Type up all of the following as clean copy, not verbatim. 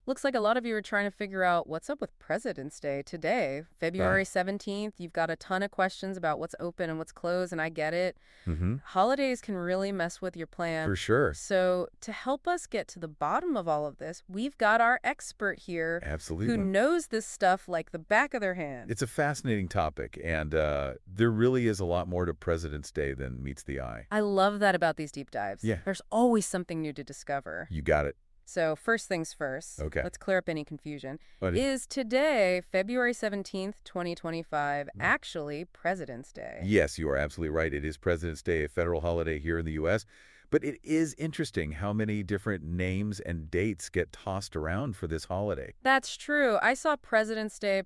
Looks like a lot of you are trying to figure out what's up with President's Day today, Ah, February 17th. You've got a ton of questions about what's open and what's closed, and I get it. mm-hmm. Holidays can really mess with your For plan. sure. So, to help us get to the bottom of all of this, we've got our expert here who Absolutely. knows this stuff like the back of their hand. It's a fascinating topic, and there really is a lot more to President's Day than meets the eye. I love that about these deep dives. Yeah, There's always something new to discover. you got it. So, first things first, Okay. let's clear up any confusion. But Is today, February 17th, 2025, actually President's Day? yes, you are absolutely right. It is President's Day, a federal holiday here in the U.S., but it is interesting how many different names and dates get tossed around for this holiday. That's true. I saw President's Day,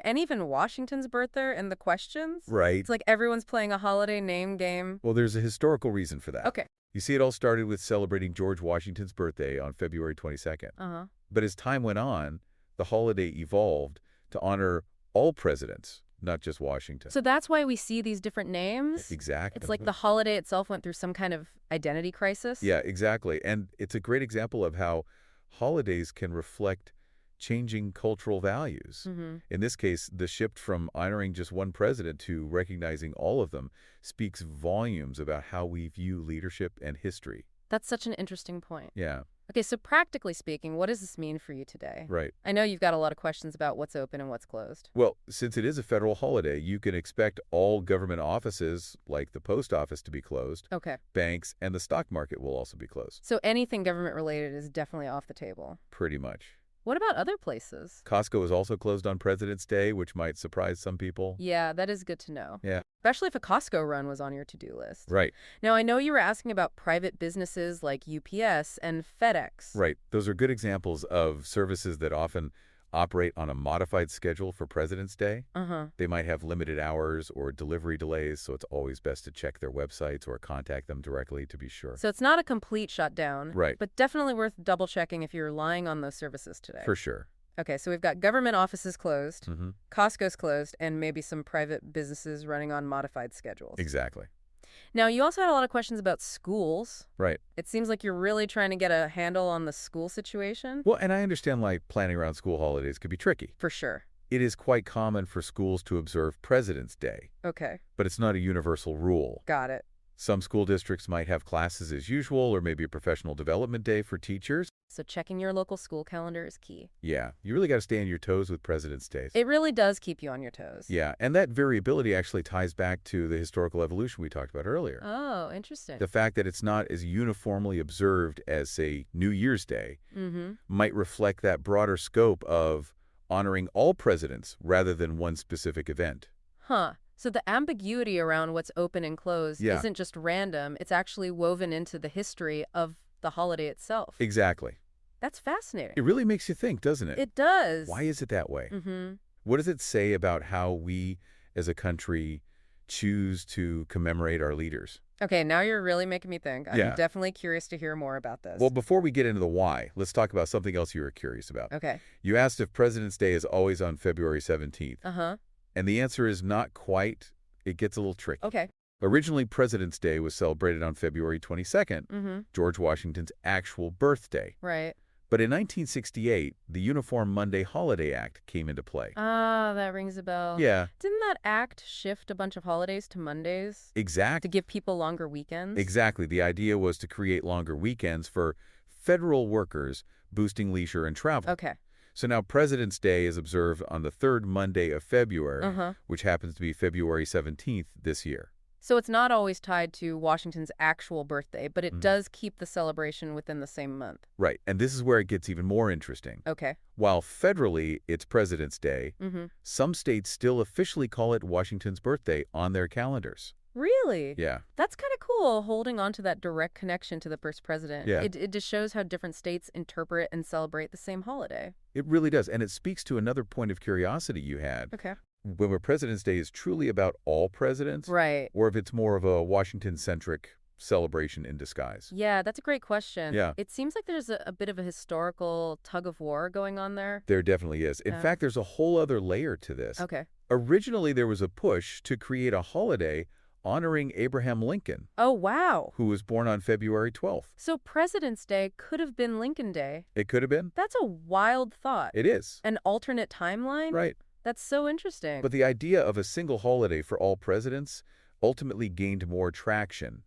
and even Washington's birthday in the questions. Right. It's like everyone's playing a holiday name game. Well, there's a historical reason for that. Okay. You see, it all started with celebrating George Washington's birthday on February 22nd. Uh-huh. But as time went on, the holiday evolved to honor all presidents, not just Washington. So that's why we see these different names? Exactly. It's like the holiday itself went through some kind of identity crisis? Yeah, exactly. And it's a great example of how holidays can reflect changing cultural values. Mm-hmm. In this case, the shift from honoring just one president to recognizing all of them speaks volumes about how we view leadership and history. That's such an interesting point. Yeah, Okay, so practically speaking, what does this mean for you today? right. I know you've got a lot of questions about what's open and what's closed. Well, since it is a federal holiday, you can expect all government offices, like the post office, to be closed. Okay. Banks and the stock market will also be closed, So anything government related is definitely off the table. pretty much. What about other places? Costco is also closed on President's Day, which might surprise some people. Yeah, that is good to know. Yeah, Especially if a Costco run was on your to-do list. right, Now, I know you were asking about private businesses like UPS and FedEx. right. Those are good examples of services that often operate on a modified schedule for President's Day. Uh-huh. They might have limited hours or delivery delays, so it's always best to check their websites or contact them directly to be sure. So it's not a complete shutdown. Right. But definitely worth double-checking if you're relying on those services today. For sure. Okay, so we've got government offices closed, Mm-hmm. Costco's closed, and maybe some private businesses running on modified schedules. Exactly. Now, you also had a lot of questions about schools. Right. It seems like you're really trying to get a handle on the school situation. Well, and I understand planning around school holidays could be tricky. For sure. It is quite common for schools to observe President's Day, Okay, but it's not a universal rule. got it. Some school districts might have classes as usual or maybe a professional development day for teachers. So checking your local school calendar is key. Yeah, you really got to stay on your toes with President's Day. It really does keep you on your toes. Yeah, and that variability actually ties back to the historical evolution we talked about earlier. Oh, interesting. The fact that it's not as uniformly observed as, say, New Year's Day Mm-hmm. might reflect that broader scope of honoring all presidents rather than one specific event. Huh. So the ambiguity around what's open and closed Yeah. isn't just random, it's actually woven into the history of the holiday itself. Exactly. That's fascinating. It really makes you think, doesn't it? It does. Why is it that way? Mm-hmm. What does it say about how we as a country choose to commemorate our leaders? Okay, now you're really making me think. I'm Yeah. definitely curious to hear more about this. Well, before we get into the why, let's talk about something else you were curious about. Okay. You asked if President's Day is always on February 17th, Uh-huh. and the answer is not quite. It gets a little tricky. Okay. Originally, President's Day was celebrated on February 22nd, Mm-hmm. George Washington's actual birthday. Right. But in 1968, the Uniform Monday Holiday Act came into play. Ah, that rings a bell. Yeah, Didn't that act shift a bunch of holidays to Mondays to exactly. give people longer weekends? Exactly. The idea was to create longer weekends for federal workers, boosting leisure and travel. Okay. So now President's Day is observed on the third Monday of February, Uh-huh. which happens to be February 17th this year. So it's not always tied to Washington's actual birthday, but it Mhm. does keep the celebration within the same month. Right, and this is where it gets even more interesting. Okay. While federally it's President's Day, Mm-hmm. some states still officially call it Washington's birthday on their calendars. Really? Yeah, That's kind of cool, holding on to that direct connection to the first president. Yeah. It just shows how different states interpret and celebrate the same holiday. it really does, and it speaks to another point of curiosity you had. Okay. Whether President's Day is truly about all presidents, Right. or if it's more of a Washington-centric celebration in disguise. Yeah, that's a great question. Yeah. It seems like there's a bit of a historical tug of war going on there. There definitely is. In Yeah. fact, there's a whole other layer to this. Okay. Originally, there was a push to create a holiday honoring Abraham Lincoln, Oh, wow. who was born on February 12th. So President's Day could have been Lincoln Day. It could have been. That's a wild thought. It is. An alternate timeline? Right. That's so interesting. But the idea of a single holiday for all presidents ultimately gained more traction,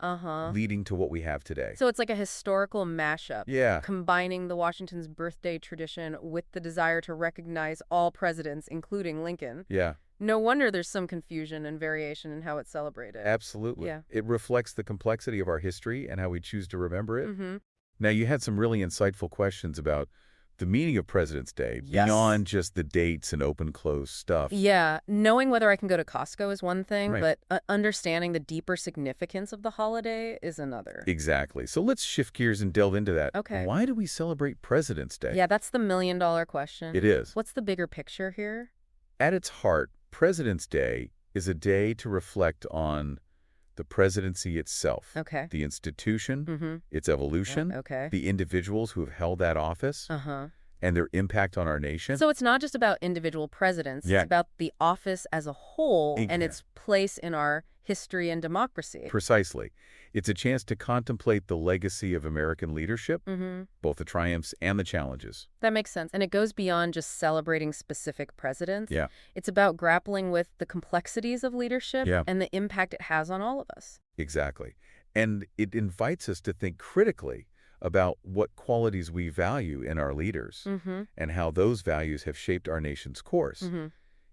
leading to what we have today. So it's like a historical mashup. Yeah. Combining the Washington's birthday tradition with the desire to recognize all presidents, including Lincoln. Yeah. No wonder there's some confusion and variation in how it's celebrated. Absolutely. Yeah. It reflects the complexity of our history and how we choose to remember it. Mm-hmm. Now, you had some really insightful questions about the meaning of President's Day beyond just the dates and open-close stuff. Yeah, knowing whether I can go to Costco is one thing, Right. but understanding the deeper significance of the holiday is another. Exactly. So let's shift gears and delve into that. Okay. Why do we celebrate President's Day? Yeah, that's the million-dollar question. It is. What's the bigger picture here? At its heart, President's Day is a day to reflect on the presidency itself, Okay. the institution, Mm-hmm. its evolution, Okay. the individuals who have held that office, Uh-huh. and their impact on our nation. So it's not just about individual presidents. Yeah. It's about the office as a whole Yeah. and its place in our history and democracy. Precisely. It's a chance to contemplate the legacy of American leadership, Mm-hmm. both the triumphs and the challenges. That makes sense. And it goes beyond just celebrating specific presidents. Yeah. It's about grappling with the complexities of leadership Yeah. and the impact it has on all of us. Exactly. And it invites us to think critically about what qualities we value in our leaders Mm-hmm. and how those values have shaped our nation's course. Mm-hmm.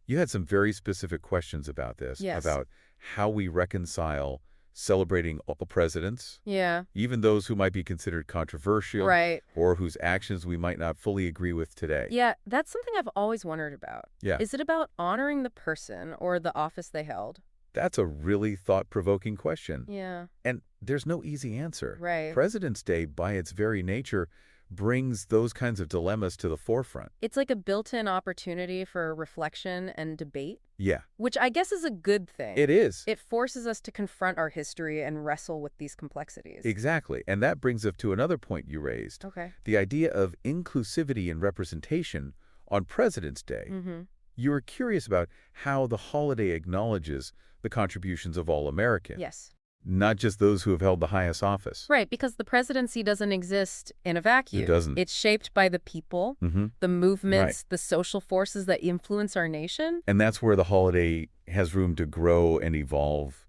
You had some very specific questions about this, Yes. about how we reconcile celebrating all presidents, Yeah. even those who might be considered controversial Right. or whose actions we might not fully agree with today. Yeah, that's something I've always wondered about. Yeah. Is it about honoring the person or the office they held? That's a really thought-provoking question. Yeah. And there's no easy answer. Right. President's Day, by its very nature, brings those kinds of dilemmas to the forefront. It's like a built-in opportunity for reflection and debate, Yeah, which I guess is a good thing. it is. It forces us to confront our history and wrestle with these complexities. Exactly. And that brings us to another point you raised, Okay. the idea of inclusivity and representation on President's Day. Mm-hmm. You were curious about how the holiday acknowledges the contributions of all Americans, Yes. not just those who have held the highest office. Right, because the presidency doesn't exist in a vacuum. It doesn't. It's shaped by the people, Mm-hmm. the movements, the social forces that influence our nation. And that's where the holiday has room to grow and evolve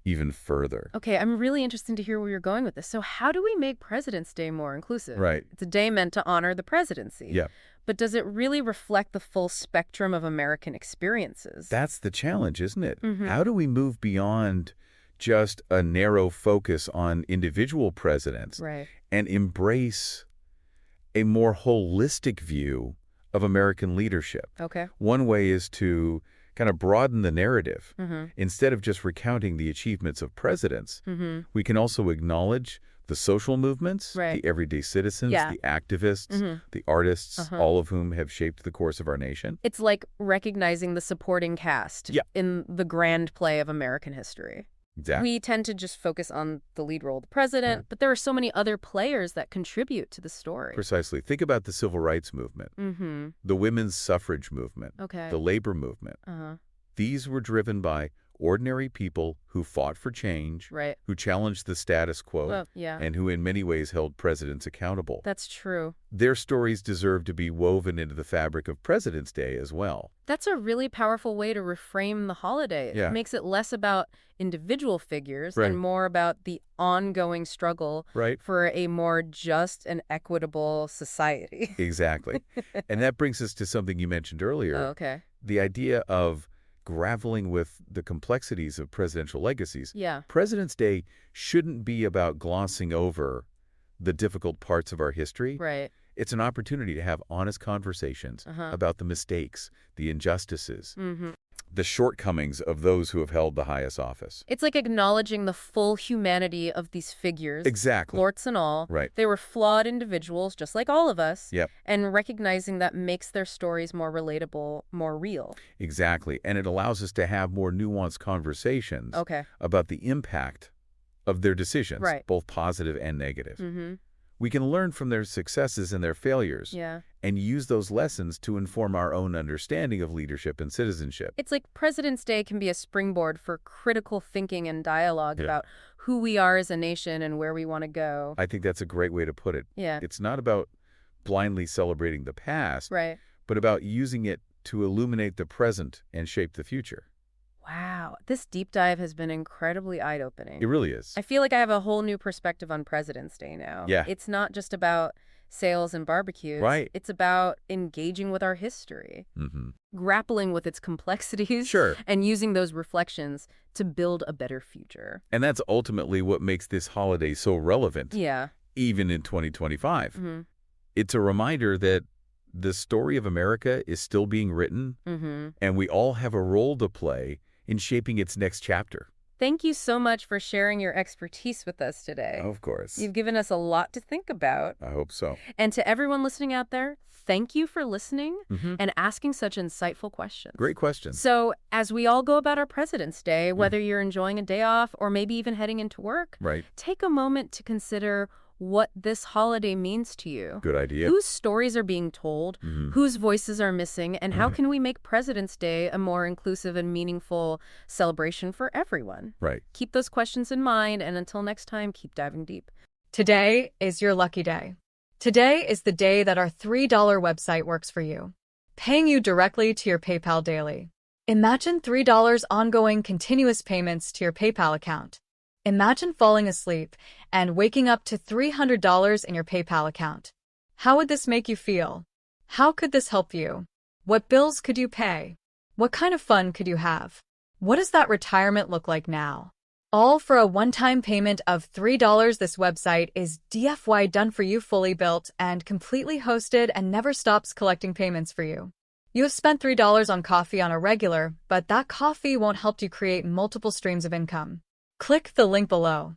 even further. Okay, I'm really interested to hear where you're going with this. So how do we make President's Day more inclusive? Right. It's a day meant to honor the presidency. Yeah. But does it really reflect the full spectrum of American experiences? That's the challenge, isn't it? Mhm. How do we move beyond just a narrow focus on individual presidents Right. and embrace a more holistic view of American leadership? Okay. One way is to kind of broaden the narrative. Mm-hmm. Instead of just recounting the achievements of presidents, Mm-hmm. we can also acknowledge the social movements, Right. the everyday citizens, Yeah. the activists, Mhm. the artists, Uh-huh. all of whom have shaped the course of our nation. It's like recognizing the supporting cast Yeah. in the grand play of American history. Exactly. We tend to just focus on the lead role of the president, but there are so many other players that contribute to the story. Precisely. Think about the civil rights movement, Mm-hmm. the women's suffrage movement, Okay. the labor movement. Uh-huh. These were driven by ordinary people who fought for change, Right. who challenged the status quo, Well, yeah. and who in many ways held presidents accountable. That's true. Their stories deserve to be woven into the fabric of President's Day as well. That's a really powerful way to reframe the holiday. Yeah. It makes it less about individual figures Right. and more about the ongoing struggle Right? for a more just and equitable society. Exactly. And that brings us to something you mentioned earlier, Oh, okay. the idea of grappling with the complexities of presidential legacies. Yeah. President's Day shouldn't be about glossing over the difficult parts of our history. Right. It's an opportunity to have honest conversations Uh-huh. about the mistakes, the injustices, Mm-hmm. the shortcomings of those who have held the highest office. It's like acknowledging the full humanity of these figures. Exactly. Warts and all. Right. They were flawed individuals, just like all of us. Yep. And recognizing that makes their stories more relatable, more real. Exactly. And it allows us to have more nuanced conversations Okay. about the impact of their decisions, Right. both positive and negative. Mm-hmm. We can learn from their successes and their failures Yeah. and use those lessons to inform our own understanding of leadership and citizenship. It's like President's Day can be a springboard for critical thinking and dialogue Yeah. about who we are as a nation and where we want to go. I think that's a great way to put it. Yeah. It's not about blindly celebrating the past, Right. but about using it to illuminate the present and shape the future. Wow. This deep dive has been incredibly eye-opening. It really is. I feel like I have a whole new perspective on President's Day now. Yeah. It's not just about sales and barbecues. Right. It's about engaging with our history, Mm-hmm. grappling with its complexities, Sure. and using those reflections to build a better future. And that's ultimately what makes this holiday so relevant, Yeah. even in 2025. Mm-hmm. It's a reminder that the story of America is still being written, Mm-hmm. and we all have a role to play in shaping its next chapter. Thank you so much for sharing your expertise with us today. Of course. You've given us a lot to think about. I hope so. And to everyone listening out there, thank you for listening Mm-hmm. and asking such insightful questions. Great question. So, as we all go about our President's Day, whether you're enjoying a day off or maybe even heading into work, Right. take a moment to consider what this holiday means to you. Good idea. Whose stories are being told, Mhm. whose voices are missing, and how Mhm. can we make President's Day a more inclusive and meaningful celebration for everyone? Right. Keep those questions in mind, and until next time, keep diving deep. Today is your lucky day. Today is the day that our $3 website works for you, paying you directly to your PayPal daily. Imagine $3 ongoing continuous payments to your PayPal account. Imagine falling asleep and waking up to $300 in your PayPal account. How would this make you feel? How could this help you? What bills could you pay? What kind of fun could you have? What does that retirement look like now? All for a one-time payment of $3. This website is DFY done for you, fully built and completely hosted, and never stops collecting payments for you. You have spent $3 on coffee on a regular, but that coffee won't help you create multiple streams of income. Click the link below.